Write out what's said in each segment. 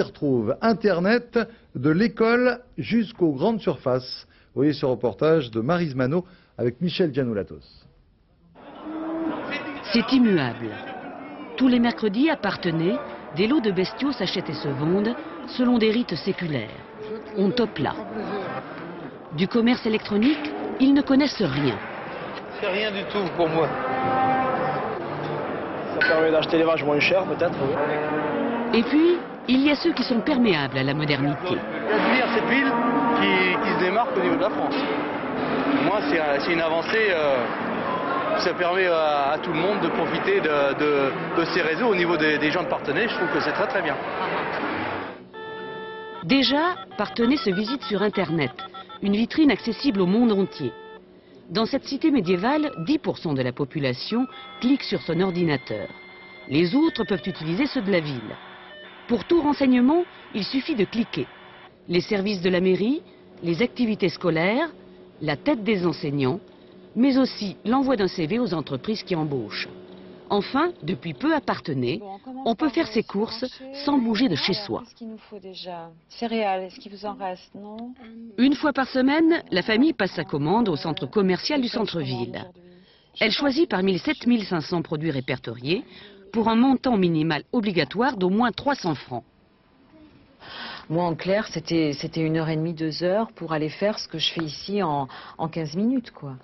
On retrouve Internet de l'école jusqu'aux grandes surfaces. Vous voyez ce reportage de Maryse Manot avec Michel Gianoulatos. C'est immuable. Tous les mercredis à Parthenay, des lots de bestiaux s'achètent et se vendent selon des rites séculaires. On tope là. Du commerce électronique, ils ne connaissent rien. C'est rien du tout pour moi. Ça permet d'acheter les vaches moins chères peut-être. Et puis, il y a ceux qui sont perméables à la modernité. L'avenir, cette ville qui se démarque au niveau de la France. Moi, c'est une avancée. Ça permet à tout le monde de profiter de ces réseaux au niveau des gens de Parthenay. Je trouve que c'est très très bien. Déjà, Parthenay se visite sur Internet, une vitrine accessible au monde entier. Dans cette cité médiévale, 10% de la population clique sur son ordinateur. Les autres peuvent utiliser ceux de la ville. Pour tout renseignement, il suffit de cliquer. Les services de la mairie, les activités scolaires, la tête des enseignants, mais aussi l'envoi d'un CV aux entreprises qui embauchent. Enfin, depuis peu à Parthenay, on peut faire ses courses sans bouger de chez soi. Qu'est-ce qu'il nous faut déjà? Céréales, est-ce qu'il vous en reste, non? Une fois par semaine, la famille passe sa commande au centre commercial du centre-ville. Elle choisit parmi les 7500 produits répertoriés pour un montant minimal obligatoire d'au moins 300 francs. Moi, en clair, c'était 1h30, 2h pour aller faire ce que je fais ici en 15 minutes, quoi.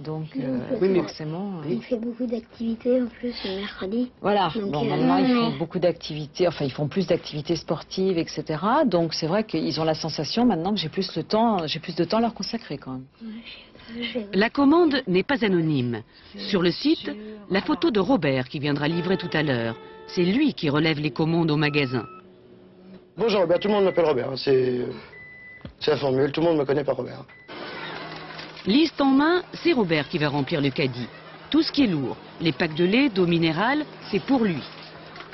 Donc, oui, mais forcément... Il fait beaucoup d'activités en plus le mercredi. Voilà, donc, normalement, ils font beaucoup d'activités, enfin, ils font plus d'activités sportives, etc. Donc, c'est vrai qu'ils ont la sensation maintenant que j'ai plus de temps à leur consacrer, quand même. La commande n'est pas anonyme. Sur le site, la photo de Robert qui viendra livrer tout à l'heure. C'est lui qui relève les commandes au magasin. Bonjour Robert, tout le monde m'appelle Robert. C'est la formule, tout le monde me connaît par Robert. Liste en main, c'est Robert qui va remplir le caddie. Tout ce qui est lourd, les packs de lait, d'eau minérale, c'est pour lui.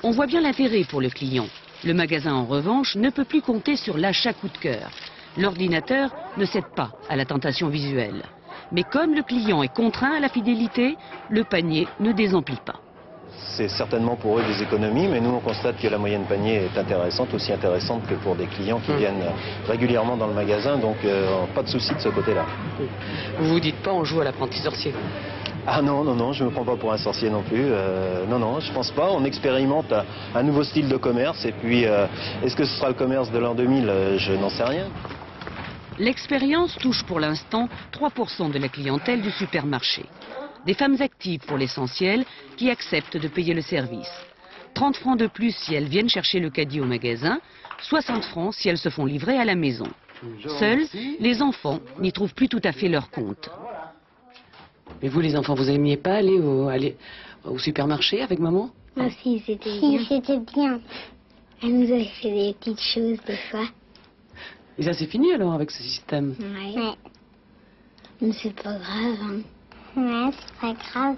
On voit bien l'intérêt pour le client. Le magasin, en revanche, ne peut plus compter sur l'achat coup de cœur. L'ordinateur ne cède pas à la tentation visuelle. Mais comme le client est contraint à la fidélité, le panier ne désemplit pas. C'est certainement pour eux des économies, mais nous on constate que la moyenne panier est intéressante, aussi intéressante que pour des clients qui viennent régulièrement dans le magasin, donc pas de souci de ce côté-là. Vous vous dites pas on joue à l'apprenti sorcier? Ah non, non, non, je ne me prends pas pour un sorcier non plus, non, non, je pense pas, on expérimente un nouveau style de commerce, et puis est-ce que ce sera le commerce de l'an 2000, je n'en sais rien. L'expérience touche pour l'instant 3% de la clientèle du supermarché. Des femmes actives pour l'essentiel qui acceptent de payer le service. 30 francs de plus si elles viennent chercher le caddie au magasin, 60 francs si elles se font livrer à la maison. Seuls, les enfants n'y trouvent plus tout à fait leur compte. Mais vous les enfants, vous aimiez pas aller au supermarché avec maman? Ah si, c'était bien. Si, c'était bien. Elle nous avait fait des petites choses des fois. Et ça c'est fini alors avec ce système? Ouais. Mais c'est pas grave, hein. Ouais, c'est pas grave.